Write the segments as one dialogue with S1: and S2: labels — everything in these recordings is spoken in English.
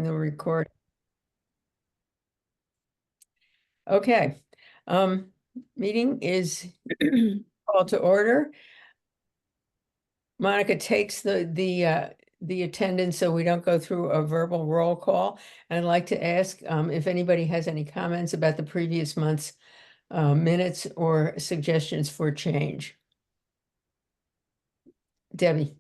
S1: the record. Okay, meeting is called to order. Monica takes the attendance so we don't go through a verbal roll call. And I'd like to ask if anybody has any comments about the previous month's minutes or suggestions for change. Debbie.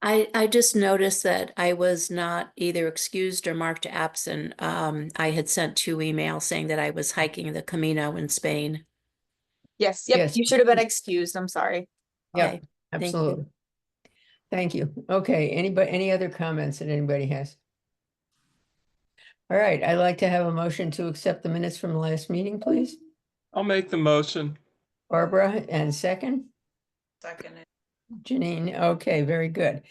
S2: I just noticed that I was not either excused or marked absent. I had sent 2 emails saying that I was hiking the Camino in Spain.
S3: Yes, yep,
S1: Yes.
S3: you should have been excused. I'm sorry.
S1: Yep,
S2: Okay, thank you.
S1: absolutely. Thank you. Okay, any other comments that anybody has? All right, I'd like to have a motion to accept the minutes from the last meeting, please.
S4: I'll make the motion.
S1: Barbara, and second?
S3: Second.
S1: Janine, okay, very good.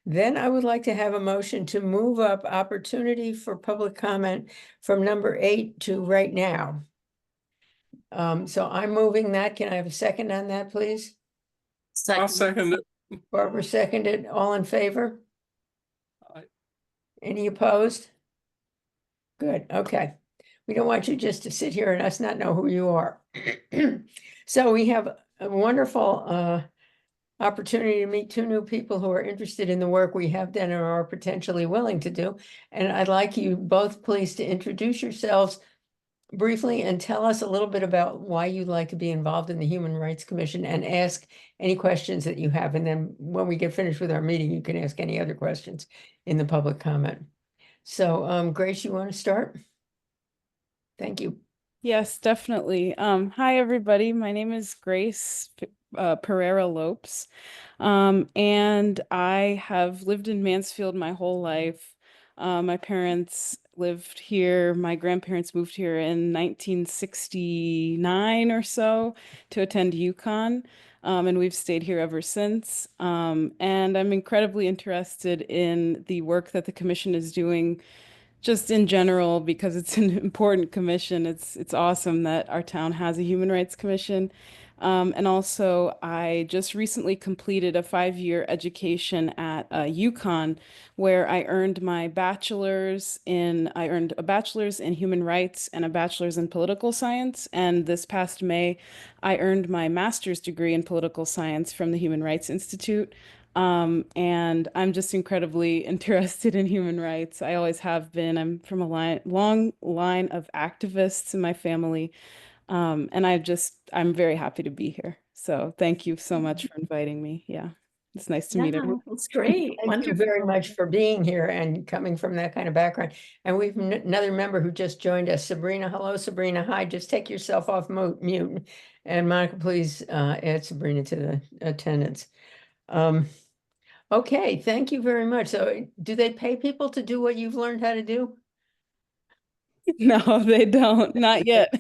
S1: Then I would like to have a motion to move up opportunity for public comment from number 8 to right now. So I'm moving that. Can I have a second on that, please?
S4: I'll second it.
S1: Barbara seconded. All in favor?
S4: Aye.
S1: Any opposed? Good, okay. We don't want you just to sit here and us not know who you are. So we have a wonderful opportunity to meet 2 new people who are interested in the work we have done and are potentially willing to do. And I'd like you both please to introduce yourselves briefly and tell us a little bit about why you'd like to be involved in the Human Rights Commission and ask any questions that you have. And then when we get finished with our meeting, you can ask any other questions in the public comment. So Grace, you want to start? Thank you.
S5: Yes, definitely. Hi, everybody. My name is Grace Pereira Lopes, and I have lived in Mansfield my whole life. My parents lived here. My grandparents moved here in 1969 or so to attend UConn, and we've stayed here ever since. And I'm incredibly interested in the work that the commission is doing just in general, because it's an important commission. It's awesome that our town has a human rights commission. And also, I just recently completed a 5-year education at UConn, where I earned a bachelor's in human rights and a bachelor's in political science. And this past May, I earned my master's degree in political science from the Human Rights Institute. And I'm just incredibly interested in human rights. I always have been. I'm from a long line of activists in my family. And I'm very happy to be here. So thank you so much for inviting me. Yeah, it's nice to meet everyone.
S2: It's great.
S1: Thank you very much for being here and coming from that kind of background. And we've another member who just joined us, Sabrina. Hello, Sabrina. Hi, just take yourself off mute. And Monica, please add Sabrina to the attendance. Okay, thank you very much. So do they pay people to do what you've learned how to do?
S5: No, they don't. Not yet.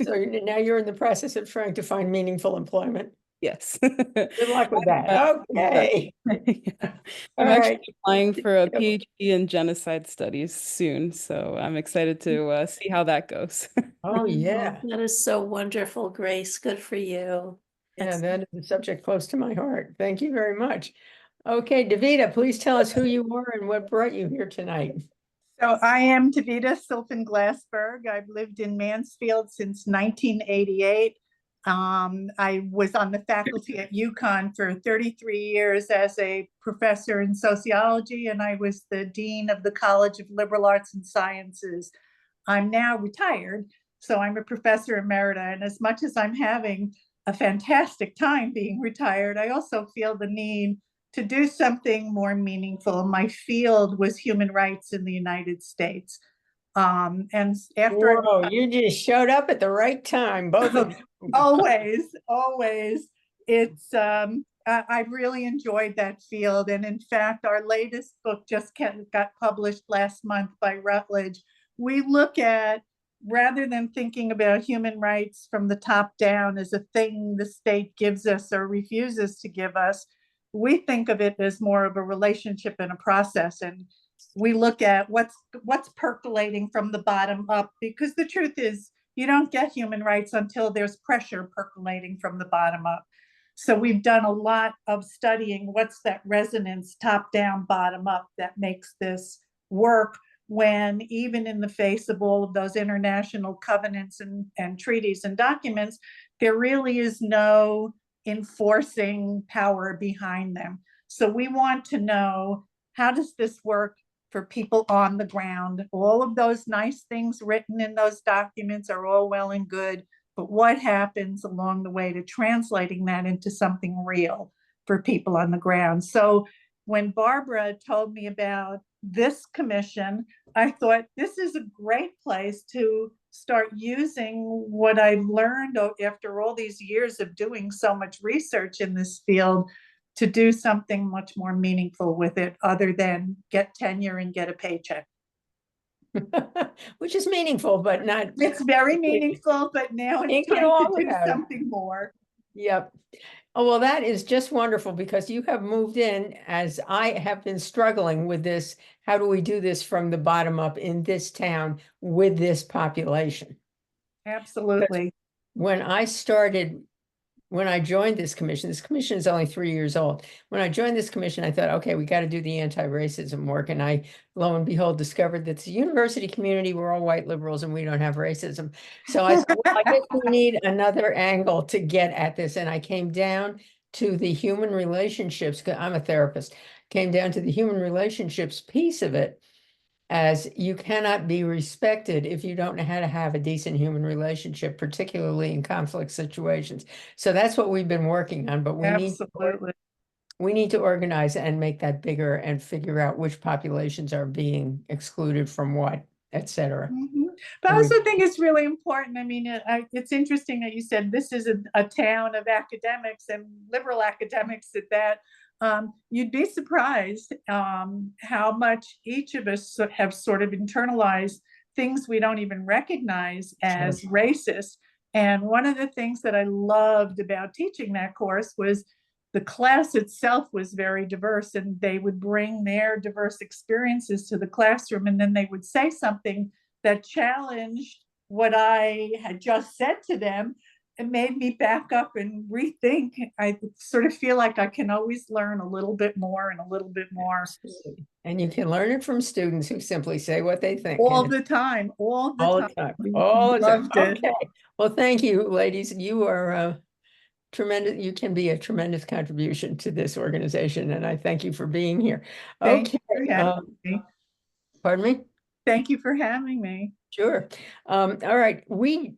S1: So now you're in the process of trying to find meaningful employment.
S5: Yes.
S1: Good luck with that. Okay.
S5: Yeah.
S1: All
S5: I'm
S1: right.
S5: actually applying for a PhD in genocide studies soon, so I'm excited to see how that goes.
S1: Oh, yeah.
S2: That is so wonderful, Grace. Good for you.
S1: Yeah, that is a subject close to my heart. Thank you very much. Okay, Davida, please tell us who you are and what brought you here tonight.
S6: So I am Davida Silfen Glassberg. I've lived in Mansfield since 1988. I was on the faculty at UConn for 33 years as a professor in sociology, and I was the dean of the College of Liberal Arts and Sciences. I'm now retired, so I'm a professor emerita, and as much as I'm having a fantastic time being retired, I also feel the need to do something more meaningful. My field was human rights in the United States. And after
S1: you just showed up at the right time, both of you.
S6: always. It's I've really enjoyed that field. And in fact, our latest book just got published last month by Routledge. We look at, rather than thinking about human rights from the top down as a thing the state gives us or refuses to give us, we think of it as more of a relationship and a process. And we look at what's percolating from the bottom up, because the truth is you don't get human rights until there's pressure percolating from the bottom up. So we've done a lot of studying what's that resonance top down, bottom up that makes this work when even in the face of all of those international covenants and treaties and documents, there really is no enforcing power behind them. So we want to know, how does this work for people on the ground? All of those nice things written in those documents are all well and good, but what happens along the way to translating that into something real for people on the ground? So when Barbara told me about this commission, I thought this is a great place to start using what I've learned after all these years of doing so much research in this field to do something much more meaningful with it, other than get tenure and get a paycheck.
S1: Which is meaningful, but not.
S6: It's very meaningful, but now
S1: Can't
S6: it's
S1: get
S6: time to
S1: along
S6: do
S1: without it.
S6: something more.
S1: Yep. Oh, well, that is just wonderful, because you have moved in, as I have been struggling with this. How do we do this from the bottom up in this town with this population?
S6: Absolutely.
S1: When I joined this commission is only 3 years old. When I joined this commission, I thought, okay, we got to do the anti-racism work. And I, lo and behold, discovered that the university community, we're all white liberals and we don't have racism. So I thought, well, I guess we need another angle to get at this. And I came down to the human relationships, 'cause I'm a therapist, came down to the human relationships piece of it, as you cannot be respected if you don't know how to have a decent human relationship, particularly in conflict situations. So that's what we've been working on, but
S6: Absolutely.
S1: we need to organize and make that bigger and figure out which populations are being excluded from what, et cetera.
S6: Mhm. But I also think it's really important. I mean, it's interesting that you said this is a town of academics and liberal academics at that. You'd be surprised how much each of us have sort of internalized things we don't even recognize as racist. And one of the things that I loved about teaching that course was the class itself was very diverse, and they would bring their diverse experiences to the classroom, and then they would say something that challenged what I had just said to them. It made me back up and rethink. I sort of feel like I can always learn a little bit more and a little bit more.
S1: And you can learn it from students who simply say what they think.
S6: All
S1: and
S6: the time, all the
S1: all
S6: time.
S1: the time,
S6: We
S1: all the time.
S6: loved it.
S1: Okay. Well, thank you, ladies. You are tremendous. You can be a tremendous contribution to this organization, and I thank you for being here.
S6: Thank
S1: Okay.
S6: you for having me.
S1: Pardon me?
S6: Thank you for having me.
S1: Sure. All right. We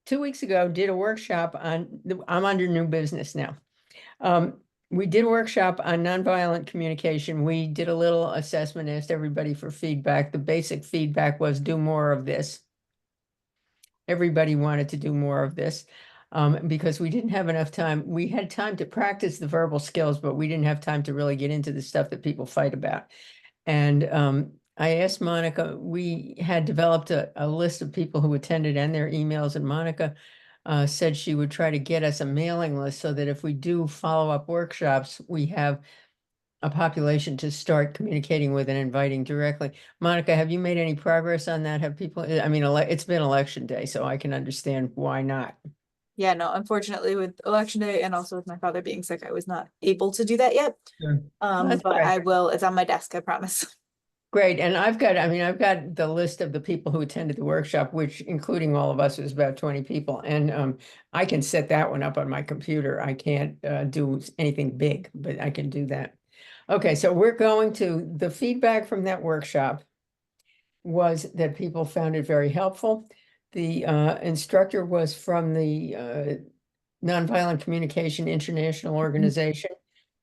S1: 2 weeks ago did a workshop on, I'm under new business now. We did a workshop on nonviolent communication. We did a little assessment, asked everybody for feedback. The basic feedback was do more of this. Everybody wanted to do more of this because we didn't have enough time. We had time to practice the verbal skills, but we didn't have time to really get into the stuff that people fight about. And I asked Monica, we had developed a list of people who attended and their emails, and Monica said she would try to get us a mailing list so that if we do follow-up workshops, we have a population to start communicating with and inviting directly. Monica, have you made any progress on that? Have people, I mean, it's been election day, so I can understand why not.
S3: Yeah, no, unfortunately with election day and also with my father being sick, I was not able to do that yet.
S1: Sure. That's
S3: But
S1: right.
S3: I will, it's on my desk, I promise.
S1: Great. And I've got the list of the people who attended the workshop, which including all of us was about 20 people. And I can set that one up on my computer. I can't do anything big, but I can do that. Okay, so we're going to, the feedback from that workshop was that people found it very helpful. The instructor was from the Nonviolent Communication International Organization.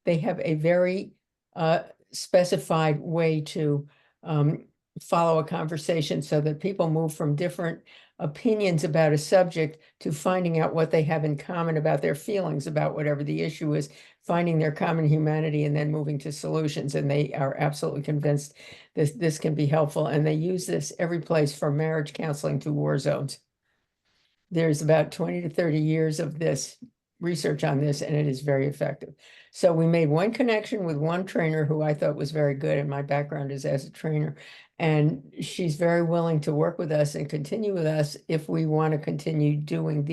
S1: They have a very specified way to follow a conversation so that people move from different opinions about a subject to finding out what they have in common about their feelings about whatever the issue is, finding their common humanity, and then moving to solutions. And they are absolutely convinced this can be helpful. And they use this every place from marriage counseling to war zones. There's about 20 to 30 years of this research on this, and it is very effective. So we made one connection with one trainer who I thought was very good, and my background is as a trainer. And she's very willing to work with us and continue with us if we want to continue doing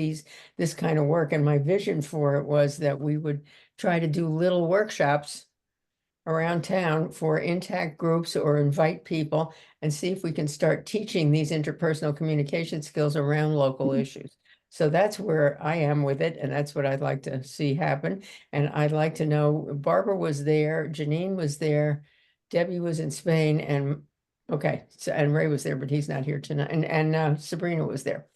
S1: this kind of work. And my vision for it was that we would try to do little workshops around town for intact groups or invite people and see if we can start teaching these interpersonal communication skills around local issues. So that's where I am with it, and that's what I'd like to see happen. And I'd like to know, Barbara was there, Janine was there, Debbie was in Spain, and okay, so and Ray was there, but he's not here tonight, and Sabrina was there.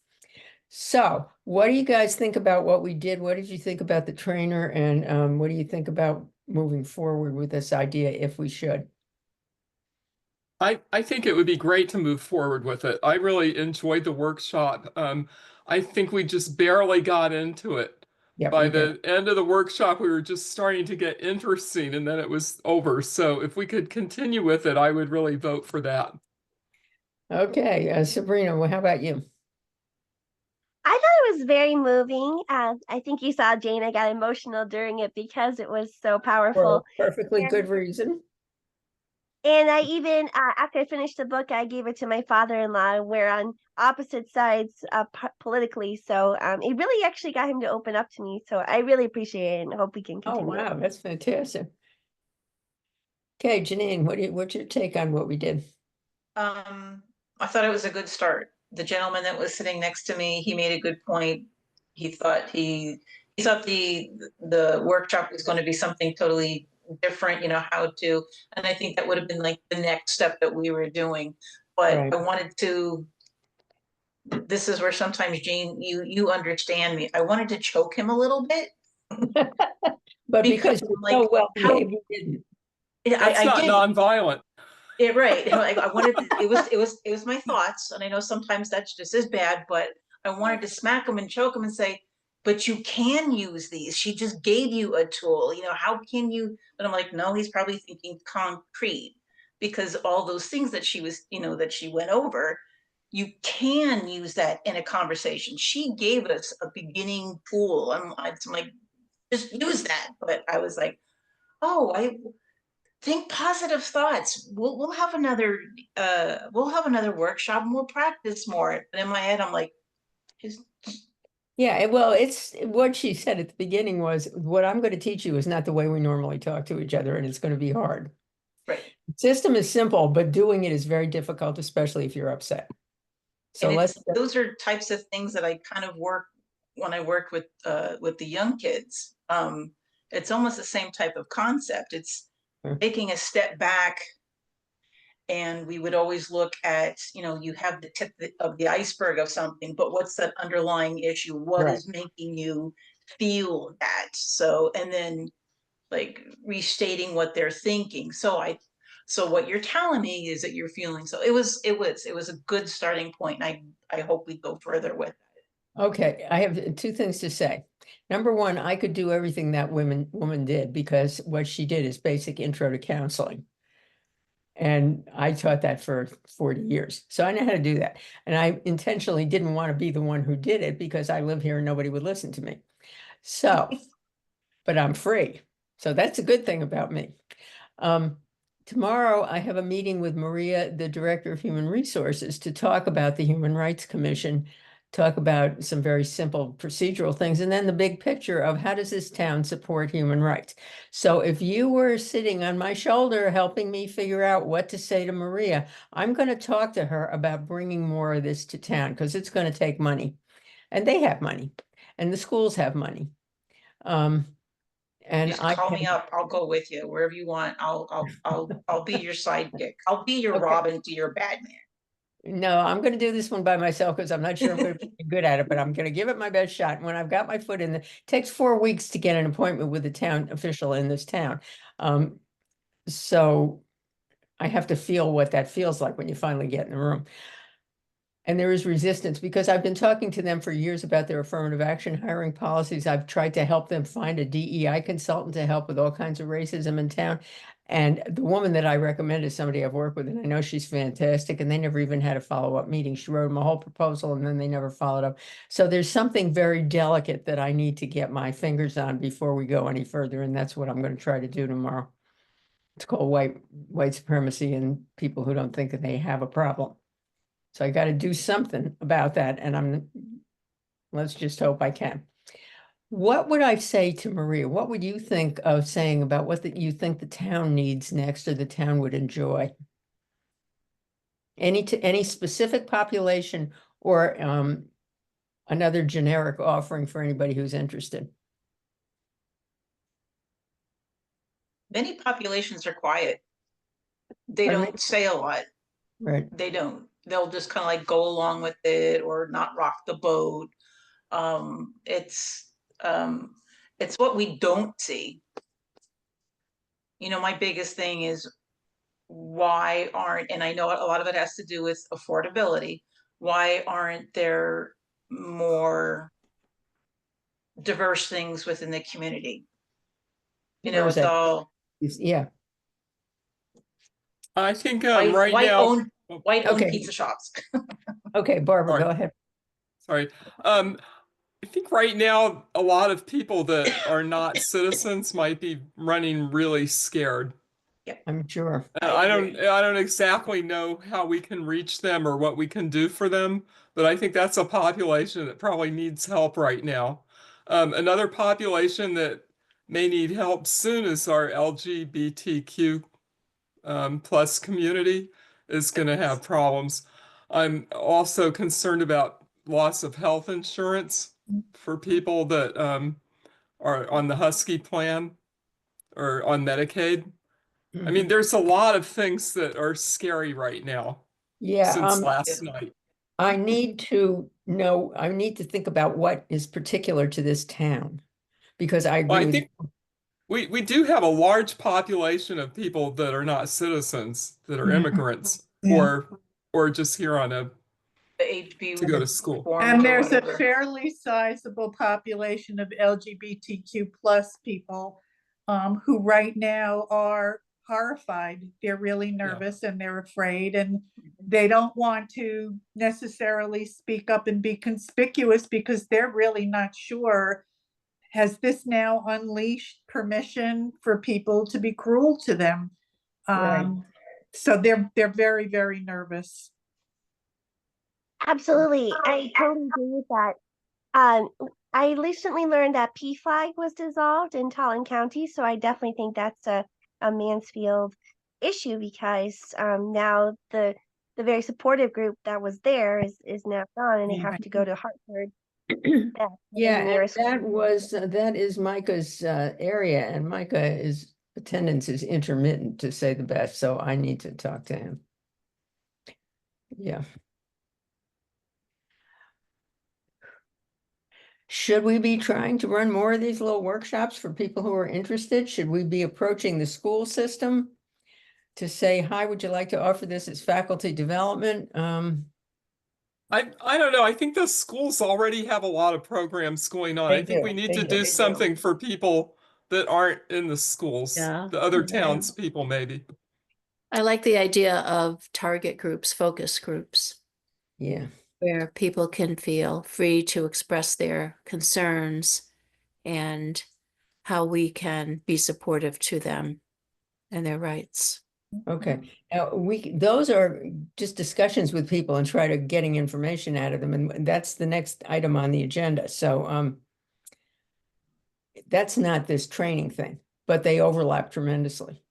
S1: So what do you guys think about what we did? What did you think about the trainer? And what do you think about moving forward with this idea if we should?
S4: I think it would be great to move forward with it. I really enjoyed the workshop. I think we just barely got into it.
S1: Yep,
S4: By
S1: we did.
S4: the end of the workshop, we were just starting to get interesting, and then it was over. So if we could continue with it, I would really vote for that.
S1: Okay, Sabrina, well, how about you?
S7: I thought it was very moving. I think you saw Jane, I got emotional during it because it was so
S1: For
S7: powerful.
S1: a perfectly
S7: And-
S1: good reason.
S7: And I even, after I finished the book, I gave it to my father-in-law. We're on opposite sides politically. So it really actually got him to open up to me. So I really appreciate it and hope we can
S1: Oh,
S7: continue.
S1: wow, that's fantastic. Okay, Janine, what's your take on what we did?
S8: I thought it was a good start. The gentleman that was sitting next to me, he made a good point. He thought he thought the workshop was going to be something totally different, how to, and I think that would have been like the next step that we were doing. But
S1: Right.
S8: I wanted to, this is where sometimes, Jean, you understand me. I wanted to choke him a little bit.
S1: But because
S8: Because,
S1: you're
S8: like,
S1: so well
S8: how-
S1: behaved, you didn't.
S8: Yeah,
S4: That's
S8: I
S4: not
S8: did.
S4: nonviolent.
S8: Yeah, right. Like, I wanted to, it was my thoughts, and I know sometimes that's just as bad, but I wanted to smack him and choke him and say, but you can use these. She just gave you a tool, how can you? But I'm like, no, he's probably thinking concrete, because all those things that she was, that she went over, you can use that in a conversation. She gave us a beginning tool. I'm like, just use that. But I was like, oh, I think positive thoughts. We'll have another workshop and we'll practice more. And in my head, I'm like,
S1: Yeah, well, it's what she said at the beginning was, what I'm going to teach you is not the way we normally talk to each other, and it's going to be hard.
S8: right.
S1: System is simple, but doing it is very difficult, especially if you're upset. So
S8: And
S1: let's,
S8: those are types of things that I kind of work when I work with the young kids. It's almost the same type of concept. It's taking a step back, and we would always look at, you have the tip of the iceberg of something, but what's that underlying issue? What
S1: Right.
S8: is making you feel that? So, and then like restating what they're thinking. So what you're telling me is that you're feeling, so it was a good starting point. And I hope we go further with it.
S1: okay, I have two things to say. Number one, I could do everything that woman did, because what she did is basic intro to counseling. And I taught that for 40 years. So I know how to do that. And I intentionally didn't want to be the one who did it because I live here and nobody would listen to me. So, but I'm free. So that's a good thing about me. Tomorrow I have a meeting with Maria, the Director of Human Resources, to talk about the Human Rights Commission, talk about some very simple procedural things, and then the big picture of how does this town support human rights. So if you were sitting on my shoulder helping me figure out what to say to Maria, I'm going to talk to her about bringing more of this to town, because it's going to take money, and they have money, and the schools have money. And
S8: Just
S1: I
S8: call
S1: can-
S8: me up. I'll go with you wherever you want. I'll be your sidekick. I'll be your
S1: Okay.
S8: Robin to your Batman.
S1: No, I'm going to do this one by myself because I'm not sure I'm going to be good at it, but I'm going to give it my best shot. And when I've got my foot in, it takes 4 weeks to get an appointment with a town official in this town. So I have to feel what that feels like when you finally get in the room. And there is resistance because I've been talking to them for years about their affirmative action hiring policies. I've tried to help them find a DEI consultant to help with all kinds of racism in town. And the woman that I recommend is somebody I've worked with, and I know she's fantastic, and they never even had a follow-up meeting. She wrote them a whole proposal and then they never followed up. So there's something very delicate that I need to get my fingers on before we go any further. And that's what I'm going to try to do tomorrow. It's called white supremacy and people who don't think that they have a problem. So I got to do something about that, and let's just hope I can. What would I say to Maria? What would you think of saying about what you think the town needs next or the town would enjoy? Any specific population or another generic offering for anybody who's interested?
S8: Many populations are quiet. They
S1: Pardon me?
S8: don't say a lot.
S1: Right.
S8: They don't. They'll just kind of like go along with it or not rock the boat. It's what we don't see. You know, my biggest thing is why aren't, and I know a lot of it has to do with affordability, why aren't there more diverse things within the community? You know,
S1: Where's
S8: it's
S1: that?
S8: all
S1: Yeah.
S4: I think right
S8: white
S4: now,
S8: owned
S1: Okay.
S8: pizza shops.
S1: Okay, Barbara,
S4: Sorry.
S1: go ahead.
S4: sorry. I think right now a lot of people that are not citizens might be running really scared.
S1: I'm sure.
S8: I agree.
S4: I don't exactly know how we can reach them or what we can do for them, but I think that's a population that probably needs help right now. Another population that may need help soon is our LGBTQ plus community is going to have problems. I'm also concerned about loss of health insurance for people that are on the Husky plan or on Medicaid. I mean, there's a lot of things that are scary right now
S1: Yeah,
S4: since last night.
S1: I need to know, I need to think about what is particular to this town. Because I
S4: Well,
S1: agree
S4: I
S1: with
S4: think we do have a large population of people that are not citizens, that are immigrants,
S6: Yeah.
S4: or just here on a
S8: The HB
S4: to go to school.
S8: forms
S6: And
S8: or
S6: there's a
S8: whatever.
S6: fairly sizable population of LGBTQ plus people who right now are horrified. They're really nervous and they're afraid, and they don't want to necessarily speak up and be conspicuous because they're really not sure. Has this now unleashed permission for people to be cruel to them?
S1: Right.
S6: So they're very, very nervous.
S7: Absolutely. I totally agree with that. I recently learned that PFLAG was dissolved in Talon County, so I definitely think that's a Mansfield issue because now the very supportive group that was there is now gone and they have to go to Hartford. That's the
S1: Yeah, and
S7: nearest
S1: that is Micah's area, and Micah's attendance is intermittent, to say the best, so I need to talk to him. Yeah. Should we be trying to run more of these little workshops for people who are interested? Should we be approaching the school system to say, hi, would you like to offer this as faculty development?
S4: I don't know. I think the schools already have a lot of programs going on.
S1: They
S4: I think
S1: do,
S4: we need
S1: they
S4: to
S1: do.
S4: do
S1: They do.
S4: something for people that aren't in the schools,
S2: Yeah.
S4: the other
S1: Yeah.
S4: townspeople maybe.
S2: I like the idea of target groups, focus groups,
S1: Yeah,
S2: where people can feel free to express their concerns and how we can be supportive to them and their rights.
S1: okay. Now, those are just discussions with people and try to getting information out of them, and that's the next item on the agenda, so that's not this training thing, but they overlap tremendously.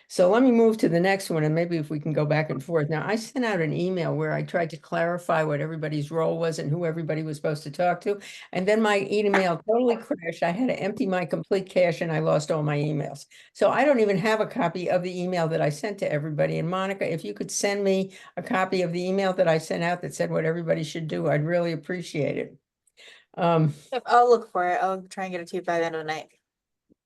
S1: So let me move to the next one, and maybe if we can go back and forth. Now, I sent out an email where I tried to clarify what everybody's role was and who everybody was supposed to talk to. And then my email totally crashed. I had to empty my complete cache and I lost all my emails. So I don't even have a copy of the email that I sent to everybody. And Monica, if you could send me a copy of the email that I sent out that said what everybody should do, I'd really appreciate it.
S3: Yep, I'll look for it. I'll try and get it to you by the end of the night.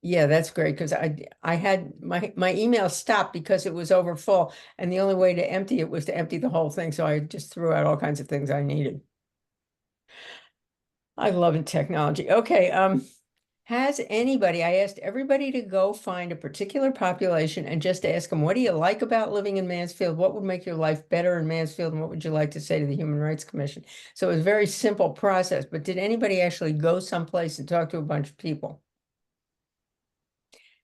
S1: Yeah, that's great, because I had my email stopped because it was over full, and the only way to empty it was to empty the whole thing, so I just threw out all kinds of things I needed. I love technology. Okay, has anybody, I asked everybody to go find a particular population and just ask them, what do you like about living in Mansfield? What would make your life better in Mansfield? And what would you like to say to the Human Rights Commission? So it was a very simple process, but did anybody actually go someplace and talk to a bunch of people?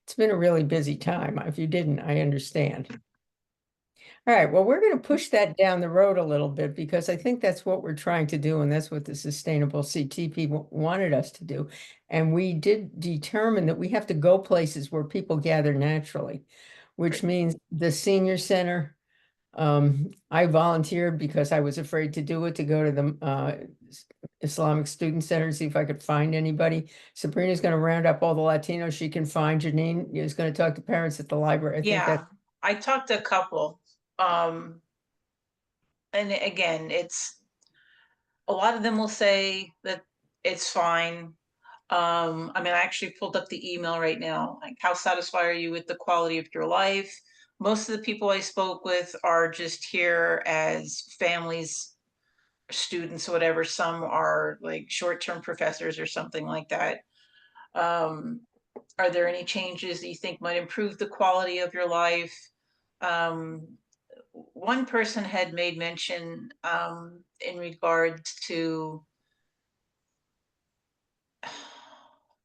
S1: It's been a really busy time. If you didn't, I understand. All right, well, we're going to push that down the road a little bit because I think that's what we're trying to do, and that's what the Sustainable CTP wanted us to do. And we did determine that we have to go places where people gather naturally, which means the senior center. I volunteered because I was afraid to do it, to go to the Islamic Student Center and see if I could find anybody. Sabrina's going to round up all the Latinos she can find. Janine is going to talk to parents at the library. I think
S8: Yeah,
S1: that's
S8: I talked to a couple. And again, it's a lot of them will say that it's fine. I mean, I actually pulled up the email right now. Like, how satisfied are you with the quality of your life? Most of the people I spoke with are just here as families, students, whatever. Some are like short-term professors or something like that. Are there any changes that you think might improve the quality of your life? One person had made mention in regards to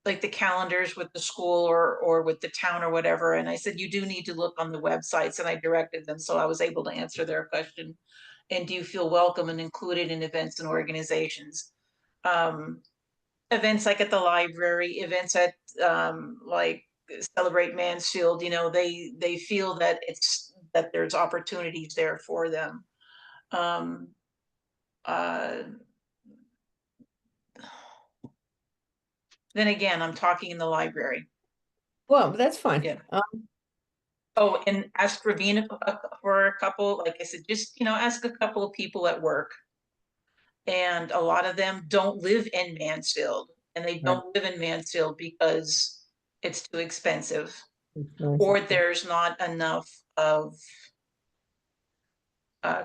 S8: like the calendars with the school or with the town or whatever. And I said, you do need to look on the websites, and I directed them. So I was able to answer their question. And do you feel welcome and included in events and organizations? Events like at the library, events at like Celebrate Mansfield, you know, they feel that that there's opportunities there for them. Then again, I'm talking in the library.
S1: well, that's fine.
S8: Yeah. Oh, and ask Ravina for a couple, like I said, just, you know, ask a couple of people at work. And a lot of them don't live in Mansfield, and they don't live in Mansfield because it's too expensive, or there's not enough of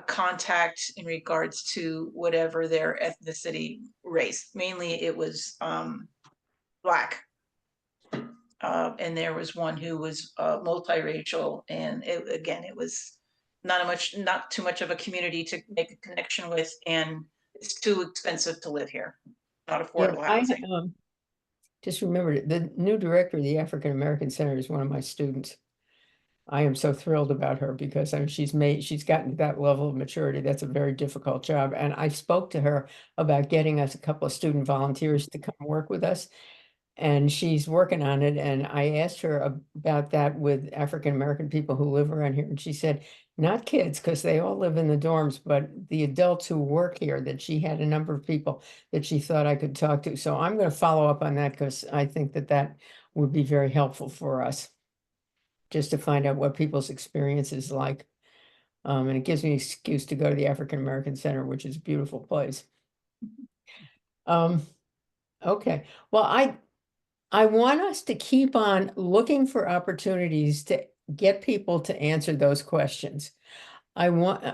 S8: contact in regards to whatever their ethnicity, race. Mainly it was Black. And there was one who was multiracial, and it was not too much of a community to make a connection with, and it's too expensive to live here, not affordable housing.
S1: Just remembered the new director of the African American Center is one of my students. I am so thrilled about her because I mean, she's gotten to that level of maturity. That's a very difficult job. And I spoke to her about getting us a couple of student volunteers to come work with us. And she's working on it. And I asked her about that with African American people who live around here. And she said, not kids, because they all live in the dorms, but the adults who work here, that she had a number of people that she thought I could talk to. So I'm going to follow up on that because I think that that would be very helpful for us, just to find out what people's experience is like. And it gives me an excuse to go to the African American Center, which is a beautiful place. Okay, well, I want us to keep on looking for opportunities to get people to answer those questions. And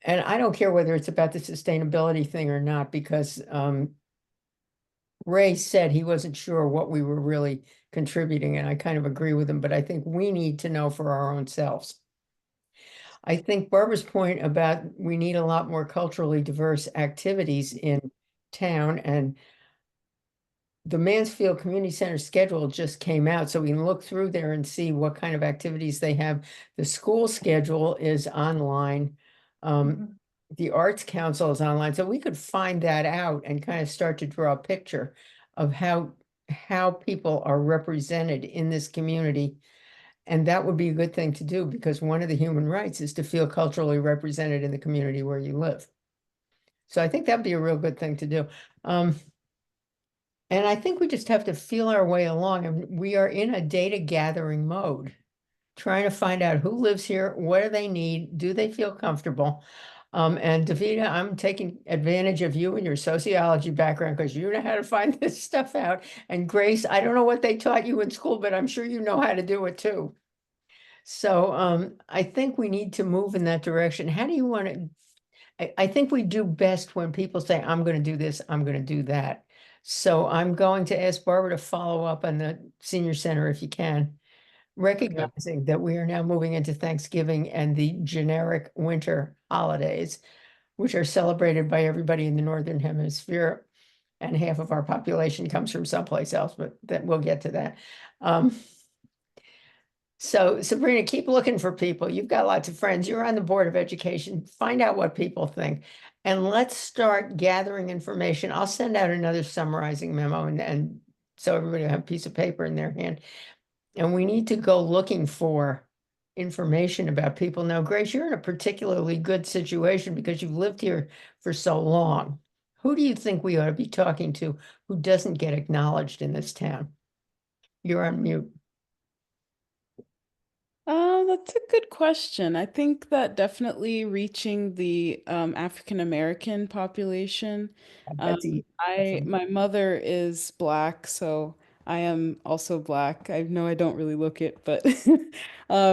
S1: I don't care whether it's about the sustainability thing or not, because Ray said he wasn't sure what we were really contributing, and I kind of agree with him, but I think we need to know for our own selves. I think Barbara's point about we need a lot more culturally diverse activities in town, and the Mansfield Community Center schedule just came out, so we can look through there and see what kind of activities they have. The school schedule is online. The Arts Council is online, so we could find that out and kind of start to draw a picture of how people are represented in this community. And that would be a good thing to do, because one of the human rights is to feel culturally represented in the community where you live. So I think that'd be a real good thing to do. And I think we just have to feel our way along, and we are in a data gathering mode, trying to find out who lives here, what do they need, do they feel comfortable? And Davida, I'm taking advantage of you and your sociology background because you know how to find this stuff out. And Grace, I don't know what they taught you in school, but I'm sure you know how to do it too. So I think we need to move in that direction. How do you want to? I think we do best when people say, I'm going to do this, I'm going to do that. So I'm going to ask Barbara to follow up on the senior center if you can, recognizing that we are now moving into Thanksgiving and the generic winter holidays, which are celebrated by everybody in the Northern Hemisphere. And half of our population comes from someplace else, but that we'll get to that. So Sabrina, keep looking for people. You've got lots of friends. You're on the Board of Education. Find out what people think. And let's start gathering information. I'll send out another summarizing memo and so everybody will have a piece of paper in their hand. And we need to go looking for information about people. Now, Grace, you're in a particularly good situation because you've lived here for so long. Who do you think we ought to be talking to who doesn't get acknowledged in this town? You're on mute.
S5: That's a good question. I think that definitely reaching the African American population.
S1: That's
S5: My mother is Black, so I am also Black. I know I don't really look it, but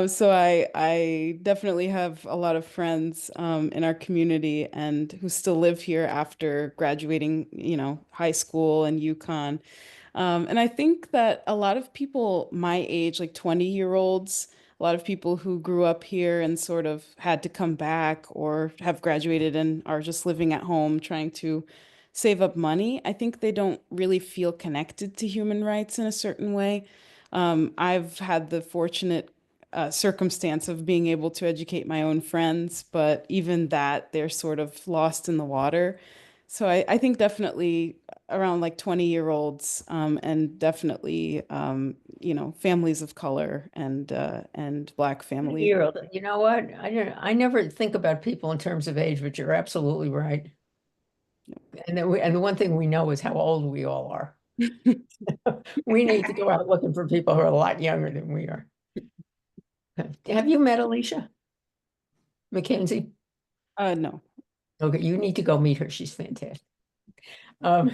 S5: so I definitely have a lot of friends in our community and who still live here after graduating, high school and UConn. And I think that a lot of people my age, like 20-year-olds, a lot of people who grew up here and sort of had to come back or have graduated and are just living at home trying to save up money, I think they don't really feel connected to human rights in a certain way. I've had the fortunate circumstance of being able to educate my own friends, but even that, they're sort of lost in the water. So I think definitely around like 20-year-olds and definitely families of color and Black families.
S1: Year-old. You know what? I never think about people in terms of age, but you're absolutely right. And the one thing we know is how old we all are. We need to go out looking for people who are a lot younger than we are. Have you met Alicia Mackenzie?
S5: No.
S1: Okay, you need to go meet her. She's fantastic. I'm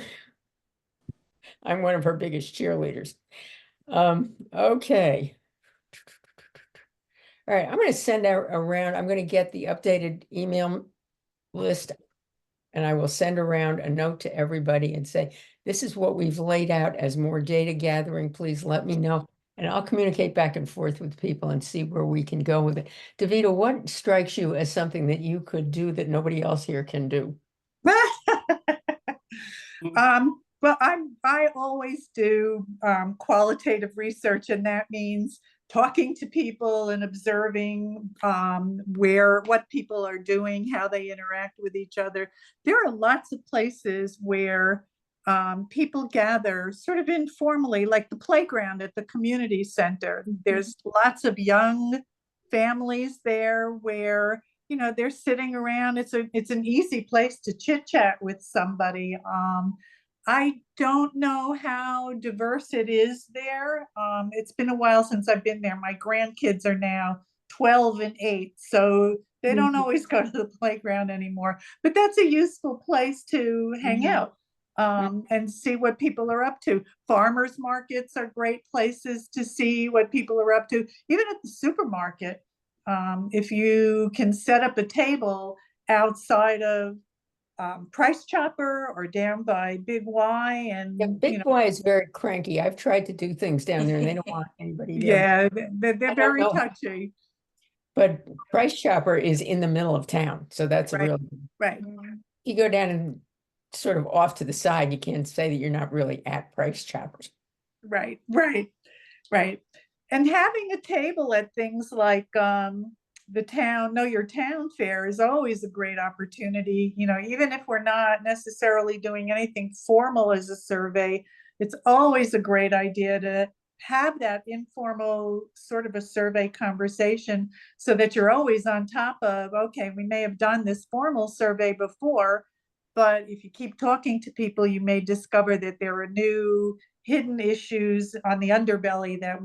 S1: one of her biggest cheerleaders. Okay. All right, I'm going to send out around, I'm going to get the updated email list and I will send around a note to everybody and say, this is what we've laid out as more data gathering. Please let me know. And I'll communicate back and forth with people and see where we can go with it. Davida, what strikes you as something that you could do that nobody else here can do?
S6: Well, I always do qualitative research, and that means talking to people and observing what people are doing, how they interact with each other. There are lots of places where people gather sort of informally, like the playground at the community center. There's lots of young families there where they're sitting around. It's an easy place to chit chat with somebody. I don't know how diverse it is there. It's been a while since I've been there. My grandkids are now 12 and 8, so they don't always go to the playground anymore. But that's a useful place to hang out and see what people are up to. Farmers markets are great places to see what people are up to. Even at the supermarket, if you can set up a table outside of Price Chopper or down by Big Y, and
S1: Big Y is very cranky. I've tried to do things down there and they don't want anybody there.
S6: Yeah, they're very touchy.
S1: But Price Chopper is in the middle of town, so that's
S6: Right.
S1: real.
S6: Right.
S1: You go down and sort of off to the side, you can't say that you're not really at Price Choppers.
S6: Right. And having a table at things like the Know Your Town fair is always a great opportunity. Even if we're not necessarily doing anything formal as a survey, it's always a great idea to have that informal sort of a survey conversation so that you're always on top of, okay, we may have done this formal survey before, but if you keep talking to people, you may discover that there are new hidden issues on the underbelly that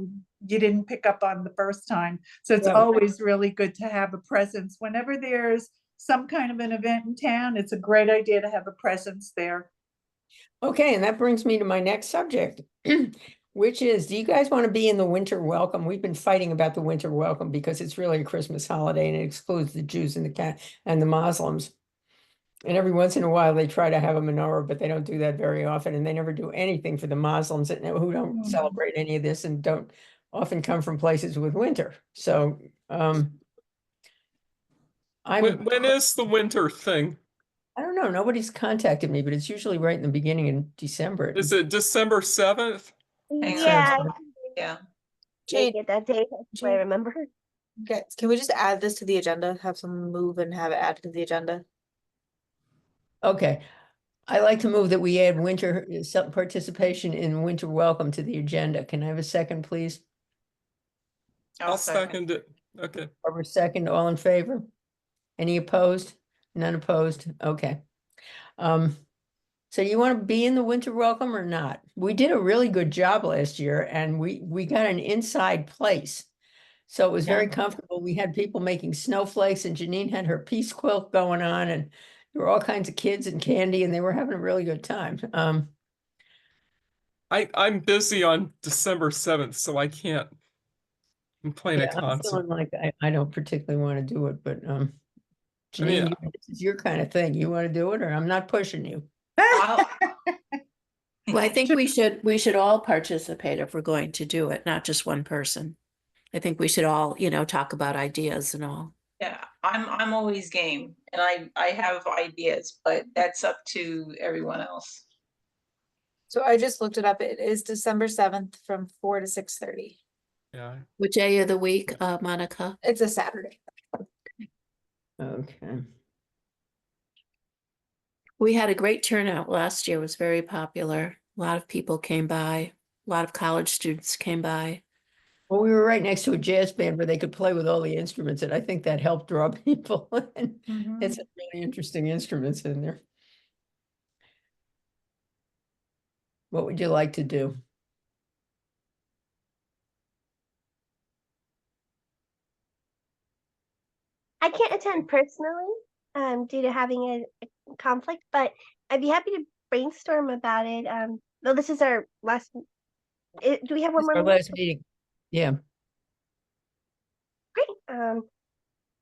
S6: you didn't pick up on the first time. So it's always really good to have a presence. Whenever there's some kind of an event in town, it's a great idea to have a presence there.
S1: Okay, and that brings me to my next subject, which is, do you guys want to be in the winter welcome? We've been fighting about the winter welcome because it's really a Christmas holiday and it excludes the Jews and the Muslims. And every once in a while they try to have a menorah, but they don't do that very often. And they never do anything for the Muslims who don't celebrate any of this and don't often come from places with winter. So
S4: When is the winter thing?
S1: I don't know. Nobody's contacted me, but it's usually right in the beginning in December.
S4: Is it December 7th?
S8: Hang on.
S7: Yeah.
S8: Yeah.
S3: Jane,
S7: make it that day. That's what I
S3: Jane.
S7: remember.
S3: okay, can we just add this to the agenda? Have someone move and have it added to the agenda?
S1: Okay. I like to move that we add winter, some participation in winter welcome to the agenda. Can I have a second, please?
S4: I'll second it. Okay.
S1: Barbara, second, all in favor? Any opposed? None opposed? Okay. So you want to be in the winter welcome or not? We did a really good job last year and we got an inside place. So it was very comfortable. We had people making snowflakes and Janine had her peace quilt going on and there were all kinds of kids and candy and they were having a really good time.
S4: I'm busy on December 7th, so I can't plan a
S1: Yeah, I'm
S4: concert.
S1: feeling like I don't particularly want to do it, but
S4: mean,
S1: Janine, this is your kind of thing. You want to do it or I'm not pushing you.
S8: I'll-
S2: Well, I think we should all participate if we're going to do it, not just one person. I think we should all, talk about ideas and all.
S8: Yeah, I'm always game and I have ideas, but that's up to everyone else.
S3: So I just looked it up. It is December 7th from 4 to 6:30.
S4: Yeah.
S2: Which day of the week, Monica?
S3: It's a Saturday.
S1: Okay.
S2: We had a great turnout last year. It was very popular. A lot of people came by. A lot of college students came by.
S1: Well, we were right next to a jazz band where they could play with all the instruments, and I think that helped draw people. And it's some really interesting instruments in there. What would you like to do?
S7: I can't attend personally, due to having a conflict, but I'd be happy to brainstorm about it. Though this is our last, do we have one
S1: It's
S7: more?
S1: our
S7: meeting?
S1: last meeting. Yeah.
S7: Great.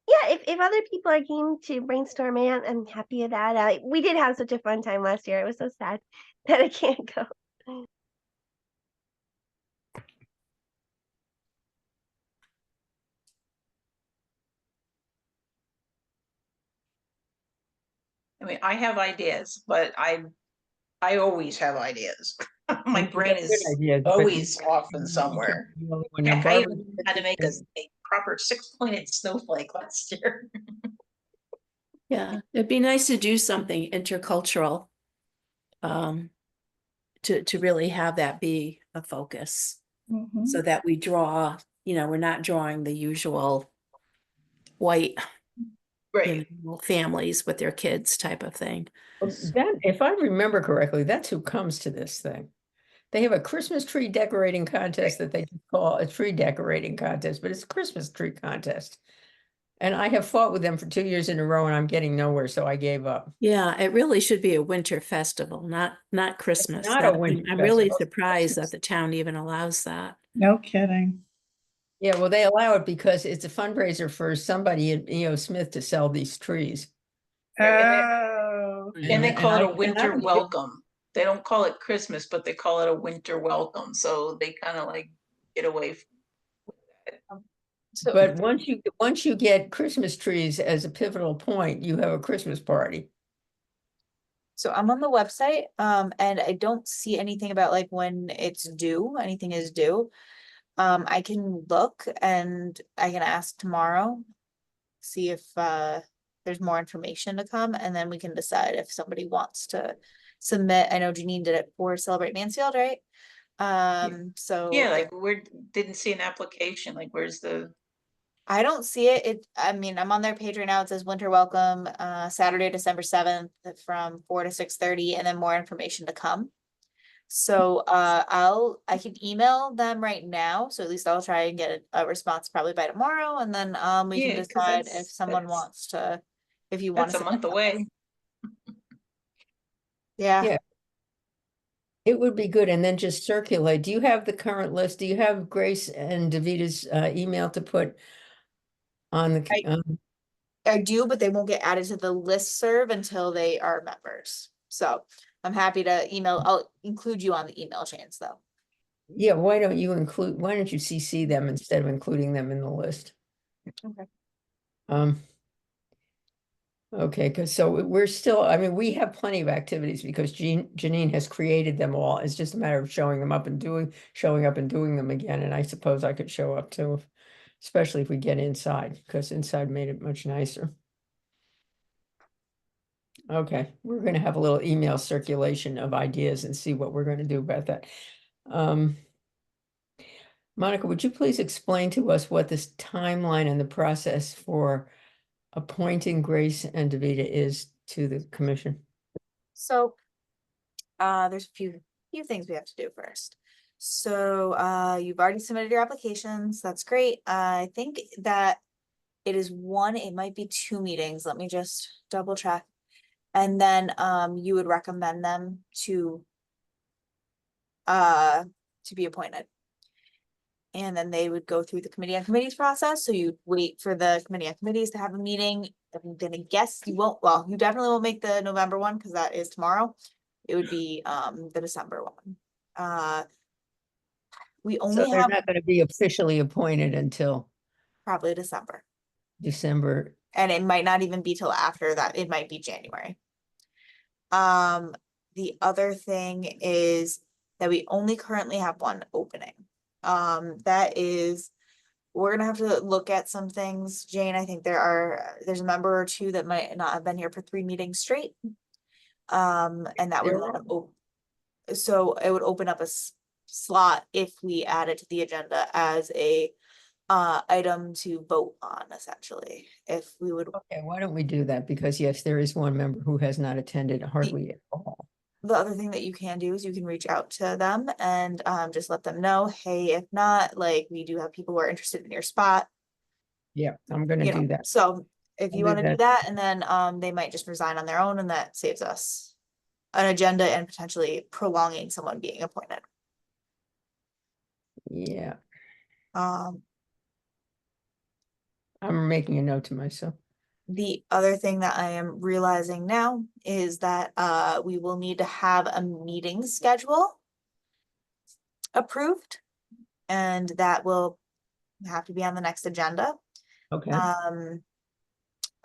S7: Yeah, if other people are keen to brainstorm it, I'm happy with that. We did have such a fun time last year. It was so sad that I can't go.
S8: I mean, I have ideas, but I always have ideas. My brain
S1: Good
S8: is
S1: idea, but
S8: always
S1: you-
S8: off
S1: you
S8: and
S1: can't
S8: somewhere.
S1: be the only one. Now,
S8: I
S1: Barbara,
S8: even had to make a proper 6-pointed snowflake last year.
S2: Yeah, it'd be nice to do something intercultural. To really have that be a focus so that we draw, we're not drawing the usual white families with their kids type of thing.
S1: That, if I remember correctly, that's who comes to this thing. They have a Christmas tree decorating contest that they call a tree decorating contest, but it's a Christmas tree contest. And I have fought with them for 2 years in a row and I'm getting nowhere, so I gave up.
S2: Yeah, it really should be a winter festival, not Christmas.
S1: not a
S2: That-
S1: winter
S2: I'm really
S1: festival.
S2: surprised that the town even allows that.
S6: No kidding.
S1: Yeah, well, they allow it because it's a fundraiser for somebody at E.O. Smith to sell these trees.
S6: Oh.
S8: And they
S1: And
S8: call it
S1: I-
S8: a
S1: and I
S8: winter
S1: was-
S8: welcome. They don't call it Christmas, but they call it a winter welcome. So they kind of like get away.
S3: So
S1: But once you get Christmas trees as a pivotal point, you have a Christmas party.
S3: So I'm on the website, and I don't see anything about like when it's due, anything is due. I can look and I can ask tomorrow, see if there's more information to come, and then we can decide if somebody wants to submit. I know Janine did it for Celebrate Mansfield, right? So
S8: Yeah, like didn't see an application. Like where's the?
S3: I don't see it. I mean, I'm on their page right now. It says winter welcome, Saturday, December 7th from 4 to 6:30, and then more information to come. So I can email them right now. So at least I'll try and get a response probably by tomorrow, and then we
S8: Yeah,
S3: can
S8: 'cause
S3: decide
S8: that's-
S3: if someone
S8: that's-
S3: wants to, if you want
S8: That's
S3: to.
S8: a month away.
S3: Yeah.
S1: Yeah. It would be good, and then just circulate. Do you have the current list? Do you have Grace and Davita's email to put on the?
S3: I do, but they won't get added to the listserv until they are members. So I'm happy to email. I'll include you on the email chains though.
S1: Yeah, why don't you CC them instead of including them in the list?
S3: Okay.
S1: Okay, because so we're still, I mean, we have plenty of activities because Janine has created them all. It's just a matter of showing them up and showing up and doing them again. And I suppose I could show up too, especially if we get inside, because inside made it much nicer. Okay, we're going to have a little email circulation of ideas and see what we're going to do about that. Monica, would you please explain to us what this timeline and the process for appointing Grace and Davida is to the commission?
S3: So, there's a few things we have to do first. So, you've already submitted your applications. That's great. I think that it is it might be 2 meetings. Let me just double check. And then, you would recommend them to be appointed. And then they would go through the committee on committees process. So you'd wait for the committee on committees to have a meeting. I'm gonna guess you won't, well, you definitely won't make the November one because that is tomorrow. It would be the December one. We
S1: So
S3: only
S1: they're
S3: have
S1: not going to be officially appointed until
S3: probably December,
S1: December.
S3: and it might not even be till after that. It might be January. The other thing is that we only currently have one opening. That is, we're gonna have to look at some things. Jane, I think there's a member or two that might not have been here for 3 meetings straight. And that would
S1: There
S3: then so it would open up a slot if we add it to the agenda as a item to vote on, essentially. If we would,
S1: Okay, why don't we do that? Because yes, there is one member who has not attended hardly at all.
S3: the other thing that you can do is you can reach out to them and just let them know, hey, if not, like, we do have people who are interested in your spot.
S1: Yeah, I'm gonna do that.
S3: So if
S1: I'll
S3: you
S1: do
S3: want to do
S1: that.
S3: that, and then they might just resign on their own, and that saves us an agenda and potentially prolonging someone being appointed.
S1: Yeah,
S3: Um,
S1: I'm making a note to myself.
S3: the other thing that I am realizing now is that we will need to have a meeting schedule approved, and that will have to be on the next agenda.
S1: Okay,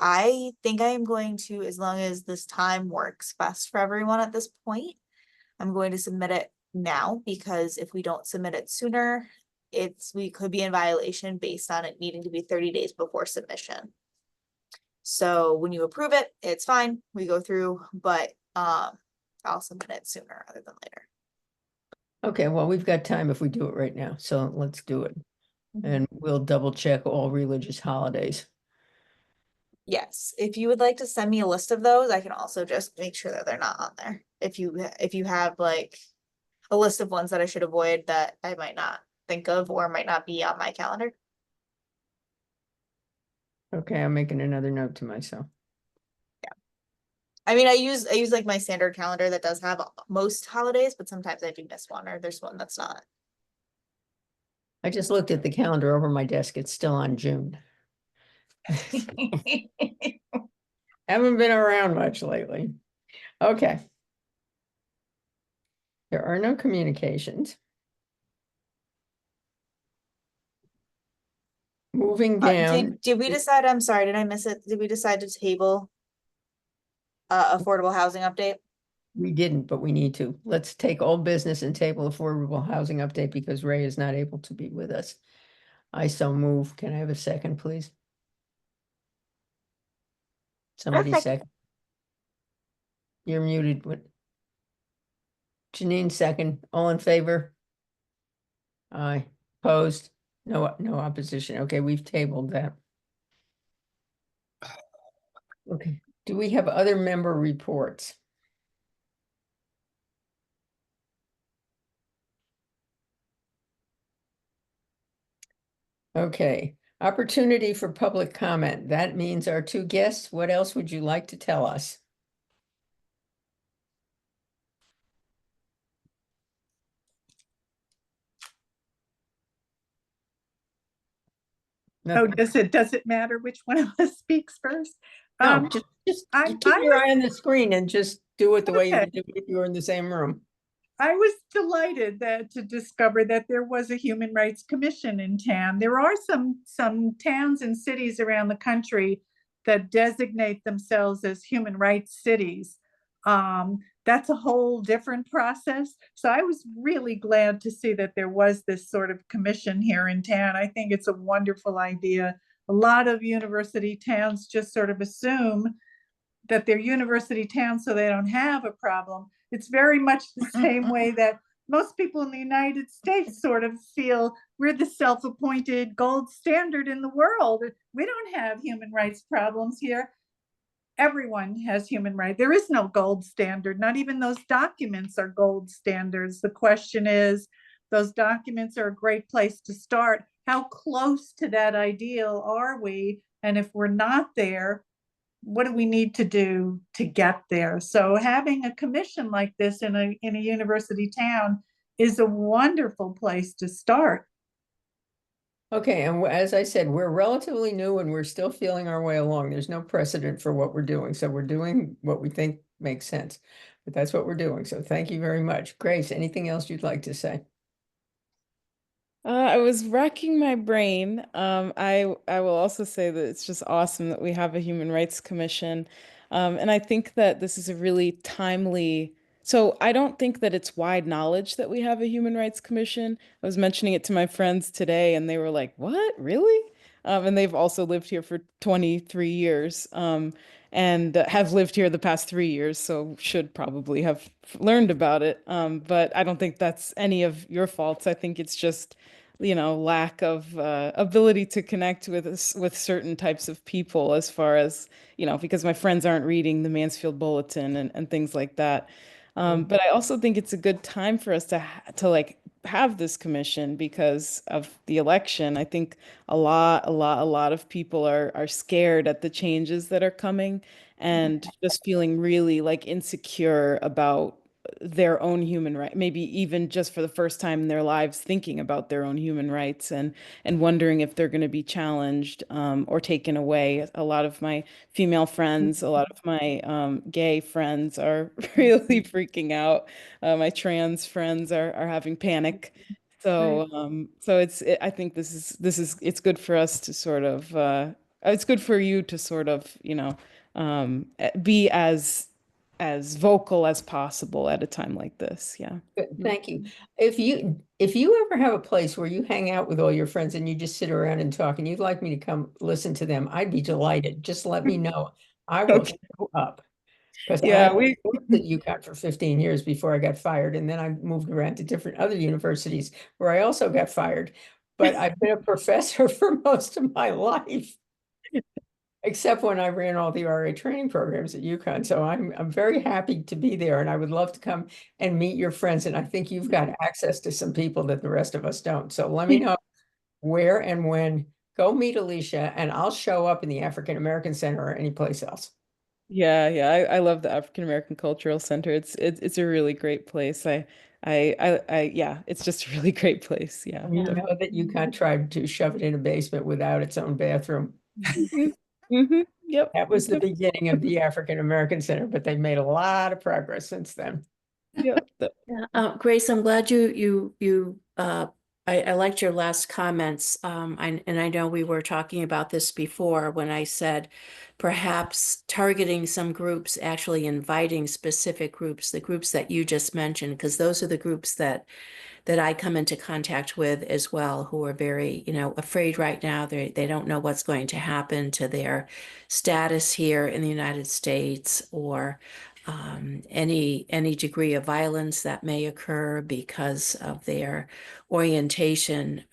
S3: I think I am going to, as long as this time works best for everyone at this point, I'm going to submit it now, because if we don't submit it sooner, we could be in violation based on it needing to be 30 days before submission. So when you approve it, it's fine, we go through, but I'll submit it sooner rather than later.
S1: okay, well, we've got time if we do it right now, so let's do it. And we'll double check all religious holidays.
S3: Yes, if you would like to send me a list of those, I can also just make sure that they're not on there. If you have like a list of ones that I should avoid that I might not think of or might not be on my calendar.
S1: Okay, I'm making another note to myself.
S3: I mean, I use like my standard calendar that does have most holidays, but sometimes I do miss one, or there's one that's not.
S1: I just looked at the calendar over my desk. It's still on June. Haven't been around much lately. Okay. There are no communications. Moving down.
S3: Did we decide, I'm sorry, did I miss it? Did we decide to table affordable housing update?
S1: We didn't, but we need to. Let's take old business and table affordable housing update because Ray is not able to be with us. I so move. Can I have a second, please? Somebody
S7: second.
S1: second. You're muted. What? Janine second. All in favor? Aye. Opposed? No opposition. Okay, we've tabled that. Okay. Do we have other member reports? Okay, opportunity for public comment. That means our 2 guests. What else would you like to tell us?
S6: Oh,
S1: Nothing.
S6: does it matter which one of us speaks first?
S1: No, just
S6: I-
S1: you keep
S6: I
S1: your
S6: was-
S1: eye on the screen and just do it the way you
S6: Okay.
S1: would do it if you were in the same room.
S6: I was delighted to discover that there was a Human Rights Commission in town. There are some towns and cities around the country that designate themselves as human rights cities. That's a whole different process. So I was really glad to see that there was this sort of commission here in town. I think it's a wonderful idea. A lot of university towns just sort of assume that they're university towns, so they don't have a problem. It's very much the same way that most people in the United States sort of feel we're the self-appointed gold standard in the world. We don't have human rights problems here. Everyone has human rights. There is no gold standard. Not even those documents are gold standards. The question is, those documents are a great place to start. How close to that ideal are we? And if we're not there, what do we need to do to get there? So having a commission like this in a university town is a wonderful place to start.
S1: Okay, and as I said, we're relatively new and we're still feeling our way along. There's no precedent for what we're doing. So we're doing what we think makes sense. But that's what we're doing. So thank you very much. Grace, anything else you'd like to say?
S5: I was racking my brain. I will also say that it's just awesome that we have a Human Rights Commission. And I think that this is a really timely. So I don't think that it's wide knowledge that we have a Human Rights Commission. I was mentioning it to my friends today, and they were like, "What? Really?" And they've also lived here for 23 years, and have lived here the past 3 years, so should probably have learned about it. But I don't think that's any of your faults. I think it's just lack of ability to connect with certain types of people, as far as because my friends aren't reading the Mansfield Bulletin and things like that. But I also think it's a good time for us to like have this commission because of the election. I think a lot of people are scared at the changes that are coming and just feeling really like insecure about their own human right, maybe even just for the first time in their lives thinking about their own human rights and wondering if they're going to be challenged or taken away. A lot of my female friends, a lot of my gay friends are really freaking out. My trans friends are having panic. So I think it's good for us to sort of it's good for you to sort of be as vocal as possible at a time like this. Yeah.
S1: Good, thank you. If you ever have a place where you hang out with all your friends and you just sit around and talk and you'd like me to come listen to them, I'd be delighted. Just let me know. I will
S5: Okay.
S1: show up. Because
S5: Yeah,
S1: I worked at UConn for 15 years before I got fired, and then I moved around to different other universities where I also got fired. But I've been a professor for most of my life, except when I ran all the RA training programs at UConn. So I'm very happy to be there, and I would love to come and meet your friends. And I think you've got access to some people that the rest of us don't. So let me know where and when. Go meet Alicia, and I'll show up in the African American Center or anyplace else.
S5: yeah. I love the African American Cultural Center. It's a really great place. Yeah, it's just a really great place. Yeah.
S1: And you know that UConn tried to shove it in a basement without its own bathroom.
S5: Yep.
S1: That was the
S5: Yep.
S1: beginning of the African American Center, but they've made a lot of progress since then.
S5: Yep.
S2: Yeah, Grace, I'm glad I liked your last comments. And I know we were talking about this before when I said perhaps targeting some groups, actually inviting specific groups, the groups that you just mentioned, because those are the groups that I come into contact with as well, who are very, afraid right now. They don't know what's going to happen to their status here in the United States, or any degree of violence that may occur because of their orientation.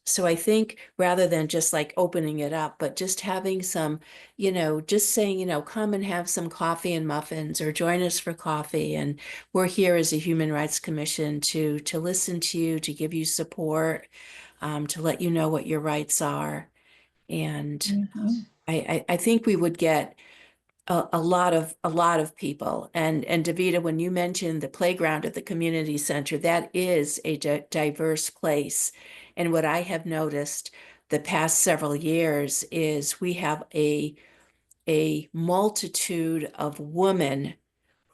S2: So I think rather than just like opening it up, but just having some, just saying, come and have some coffee and muffins or join us for coffee. And we're here as a Human Rights Commission to listen to you, to give you support, to let you know what your rights are. And I think we would get a lot of people. And Davida, when you mentioned the playground at the community center, that is a diverse place. And what I have noticed the past several years is we have a multitude of women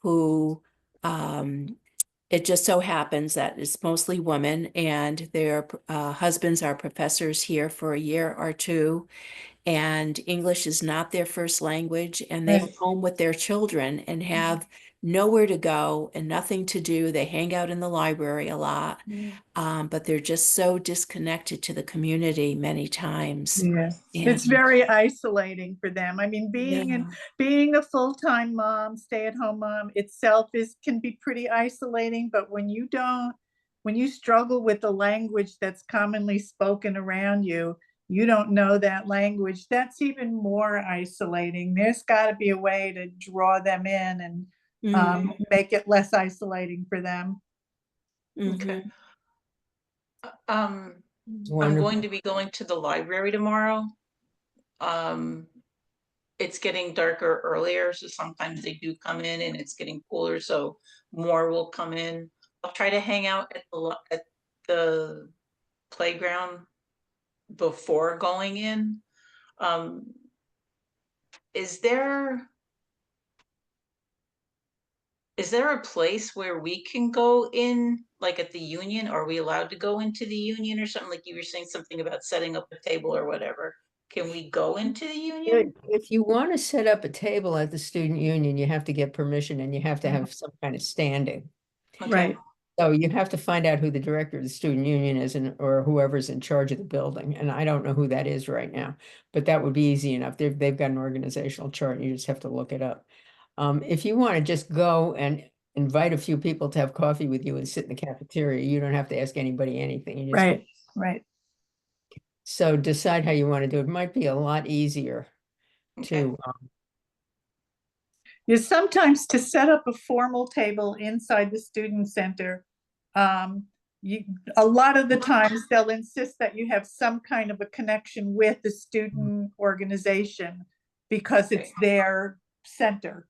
S2: who it just so happens that it's mostly women, and their husbands are professors here for a year or two. and English is not their first language, and they go
S6: Right.
S2: home with their children and have nowhere to go and nothing to do. They hang out in the library a lot, but they're just so disconnected to the community many times.
S6: Yes, it's
S2: And
S6: very isolating for them. I mean,
S2: yeah,
S6: being a full-time mom, stay-at-home mom itself can be pretty isolating, but when you struggle with the language that's commonly spoken around you, you don't know that language, that's even more isolating. There's got to be a way to draw them in and make it less isolating for them.
S8: Okay.
S2: mhm.
S8: I'm
S1: Wonderful.
S8: going to be going to the library tomorrow. It's getting darker earlier, so sometimes they do come in and it's getting cooler, so more will come in. I'll try to hang out at the playground before going in. Is there a place where we can go in, like at the union? Are we allowed to go into the union or something? Like you were saying something about setting up a table or whatever. Can we go into the union?
S1: If you want to set up a table at the student union, you have to get permission and you have to have some kind of standing.
S8: Okay.
S6: Right.
S1: So you have to find out who the director of the student union is or whoever's in charge of the building. And I don't know who that is right now, but that would be easy enough. They've got an organizational chart and you just have to look it up. If you want to just go and invite a few people to have coffee with you and sit in the cafeteria, you don't have to ask anybody anything. You just
S6: Right, right.
S1: So decide how you want to do it. It might be a lot easier
S8: Okay.
S1: to,
S6: Is sometimes to set up a formal table inside the student center, a lot of the times they'll insist that you have some kind of a connection with the student organization because it's their center.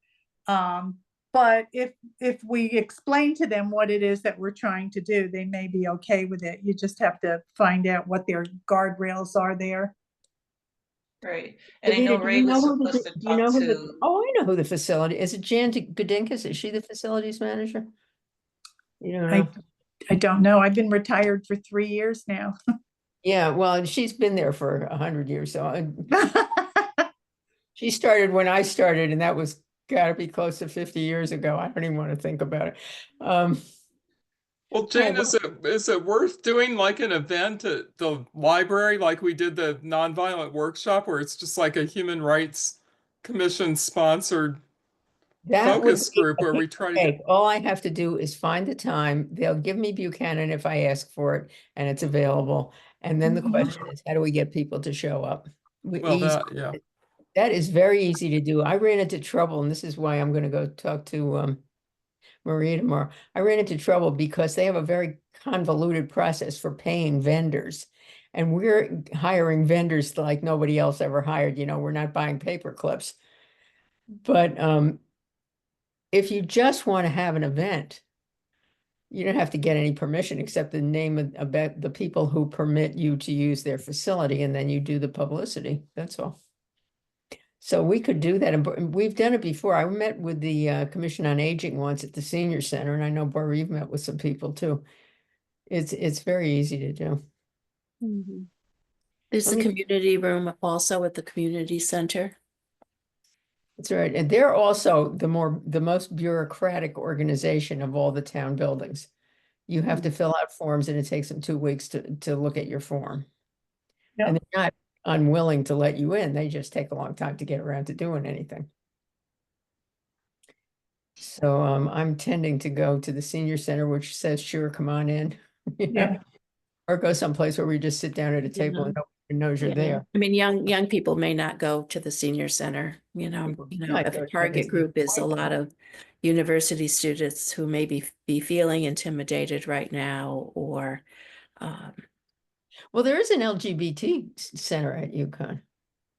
S6: But if we explain to them what it is that we're trying to do, they may be okay with it. You just have to find out what their guardrails are there.
S8: Right. And I know
S1: Davida, do
S8: Ray
S1: you
S8: was
S1: know who the,
S8: supposed to
S1: do you know
S8: talk
S1: who the,
S8: to,
S1: oh, I know who the facility, is it Jan Godinkus? Is she the facilities manager? You don't know?
S6: I don't know. I've been retired for 3 years now.
S1: Yeah, well, she's been there for 100 years, so she started when I started, and that was gotta be close to 50 years ago. I don't even want to think about it.
S4: Well, Jane,
S1: well-
S4: is it worth doing like an event at the library, like we did the nonviolent workshop, where it's just like a Human Rights Commission sponsored
S1: That would
S4: focus
S1: be
S4: group
S1: a
S4: where we
S1: piece of
S4: try to get,
S1: cake. All I have to do is find the time. They'll give me Buchanan if I ask for it and it's available. And then the
S6: Mhm.
S1: question is, how do we get people to show up?
S4: well, yeah.
S1: That is very easy to do. I ran into trouble, and this is why I'm going to go talk to Maria tomorrow. I ran into trouble because they have a very convoluted process for paying vendors. And we're hiring vendors like nobody else ever hired. You know, we're not buying paper clips. But if you just want to have an event, you don't have to get any permission except the name of the people who permit you to use their facility, and then you do the publicity. That's all. So we could do that, and we've done it before. I met with the Commission on Aging once at the senior center, and I know Bereave met with some people too. It's very easy to do.
S2: Is
S1: I
S2: the
S1: mean-
S2: community room also at the community center?
S1: That's right, and they're also the most bureaucratic organization of all the town buildings. You have to fill out forms, and it takes them 2 weeks to look at your form.
S6: Yep.
S1: And they're not unwilling to let you in. They just take a long time to get around to doing anything. So I'm tending to go to the senior center, which says, sure, come on in. you know,
S6: Yeah.
S1: Or go someplace where we just sit down at a table and nobody knows you're
S2: Yeah.
S1: there.
S2: I mean, young people may not go to the senior center,
S1: People
S2: if
S1: might
S2: a
S1: go to
S2: target
S1: the
S2: group is a
S1: senior
S2: lot of university students who may be feeling intimidated right now, or
S1: Well, there is an LGBT center at UConn.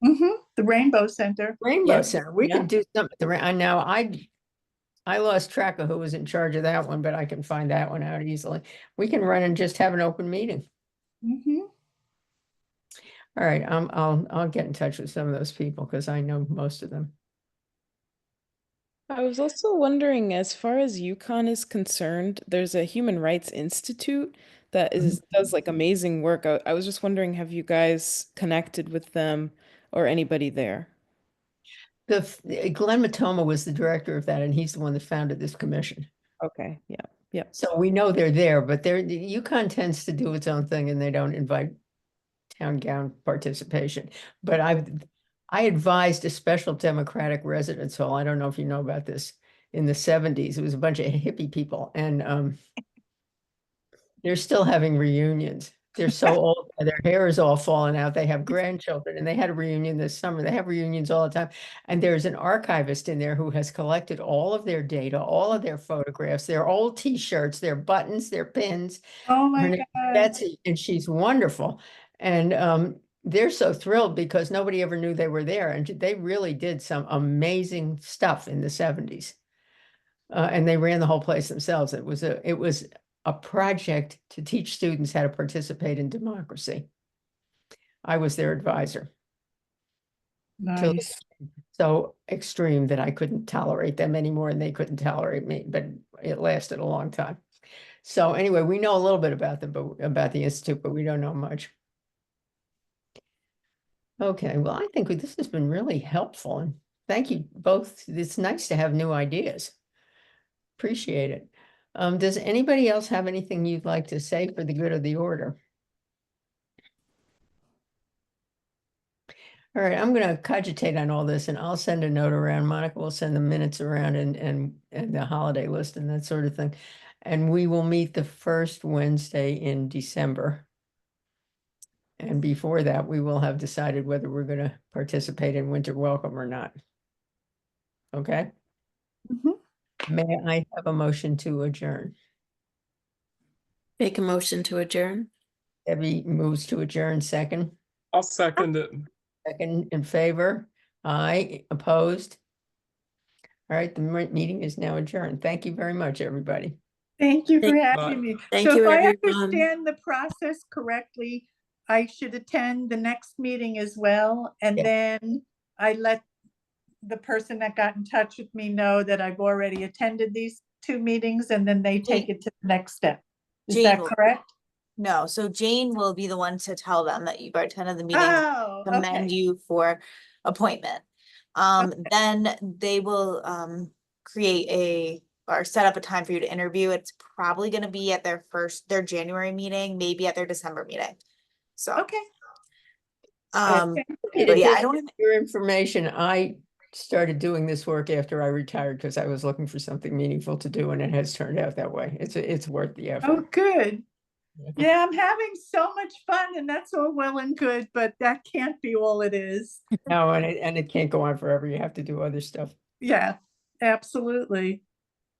S6: The Rainbow Center.
S1: Rainbow
S2: Yes,
S1: Center. We
S2: yeah.
S1: could do something at the now I lost track of who was in charge of that one, but I can find that one out easily. We can run and just have an open meeting.
S6: Mhm.
S1: All right, I'll get in touch with some of those people because I know most of them.
S5: I was also wondering, as far as UConn is concerned, there's a Human Rights Institute that does like amazing work. I was just wondering, have you guys connected with them or anybody there?
S1: Glenn Matoma was the director of that, and he's the one that founded this commission.
S5: Okay, yeah, yep.
S1: So we know they're there, but UConn tends to do its own thing and they don't invite town gown participation. But I advised a special Democratic residence hall. I don't know if you know about this. In the 70s, it was a bunch of hippie people, and they're still having reunions. They're so old, their hair is all falling out. They have grandchildren, and they had a reunion this summer. They have reunions all the time. And there's an archivist in there who has collected all of their data, all of their photographs, their old T-shirts, their buttons, their pins.
S6: Oh
S1: Her
S6: my
S1: name is
S6: God.
S1: Betsy, and she's wonderful. And they're so thrilled because nobody ever knew they were there. And they really did some amazing stuff in the 70s. And they ran the whole place themselves. It was a project to teach students how to participate in democracy. I was their advisor.
S6: Nice.
S1: So extreme that I couldn't tolerate them anymore and they couldn't tolerate me, but it lasted a long time. So anyway, we know a little bit about them, but about the Institute, but we don't know much. Okay, well, I think this has been really helpful, and thank you both. It's nice to have new ideas. Appreciate it. Does anybody else have anything you'd like to say for the good of the order? All right, I'm going to cogitate on all this and I'll send a note around. Monica will send the minutes around and the holiday list and that sort of thing. And we will meet the first Wednesday in December. And before that, we will have decided whether we're going to participate in Winter Welcome or not. Okay?
S6: Mhm.
S1: May I have a motion to adjourn?
S2: Make a motion to adjourn.
S1: Debbie moves to adjourn, second.
S4: I'll second it.
S1: Second in favor? Aye, opposed? All right, the meeting is now adjourned. Thank you very much, everybody.
S6: Thank you for
S2: Thank-
S6: having me.
S2: Thank
S6: So
S2: you,
S6: if I
S2: everyone.
S6: understand the process correctly, I should attend the next meeting as well, and
S1: Yeah.
S6: then I let the person that got in touch with me know that I've already attended these 2 meetings, and then they take it to the next step. Is
S3: Jane
S6: that
S3: will-
S6: correct?
S3: No, so Jane will be the one to tell them that you've attended the meeting,
S6: Oh,
S3: commend
S6: okay.
S3: you for appointment. Then they will create or set up a time for you to interview. It's probably gonna be at their January meeting, maybe at their December meeting. So,
S6: Okay.
S3: but yeah,
S1: Just
S3: I don't,
S1: for your information, I started doing this work after I retired because I was looking for something meaningful to do, and it has turned out that way. It's worth the
S6: Oh,
S1: effort.
S6: good. Yeah, I'm having so much fun, and that's all well and good, but that can't be all it is.
S1: No, and it can't go on forever. You have to do other stuff.
S6: Yeah, absolutely.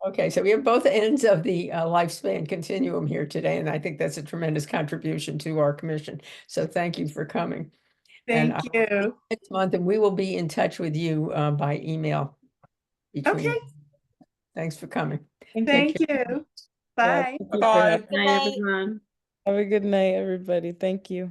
S1: Okay, so we have both ends of the lifespan continuum here today, and I think that's a tremendous contribution to our commission. So thank you for coming. And
S6: Thank you.
S1: Next month, and we will be in touch with you by email.
S6: Okay.
S1: Thanks for coming.
S6: Thank you. Bye.
S5: Thank you for
S4: Bye-bye.
S5: having
S2: Good
S5: me.
S2: night, everyone.
S5: Have a good night, everybody. Thank you.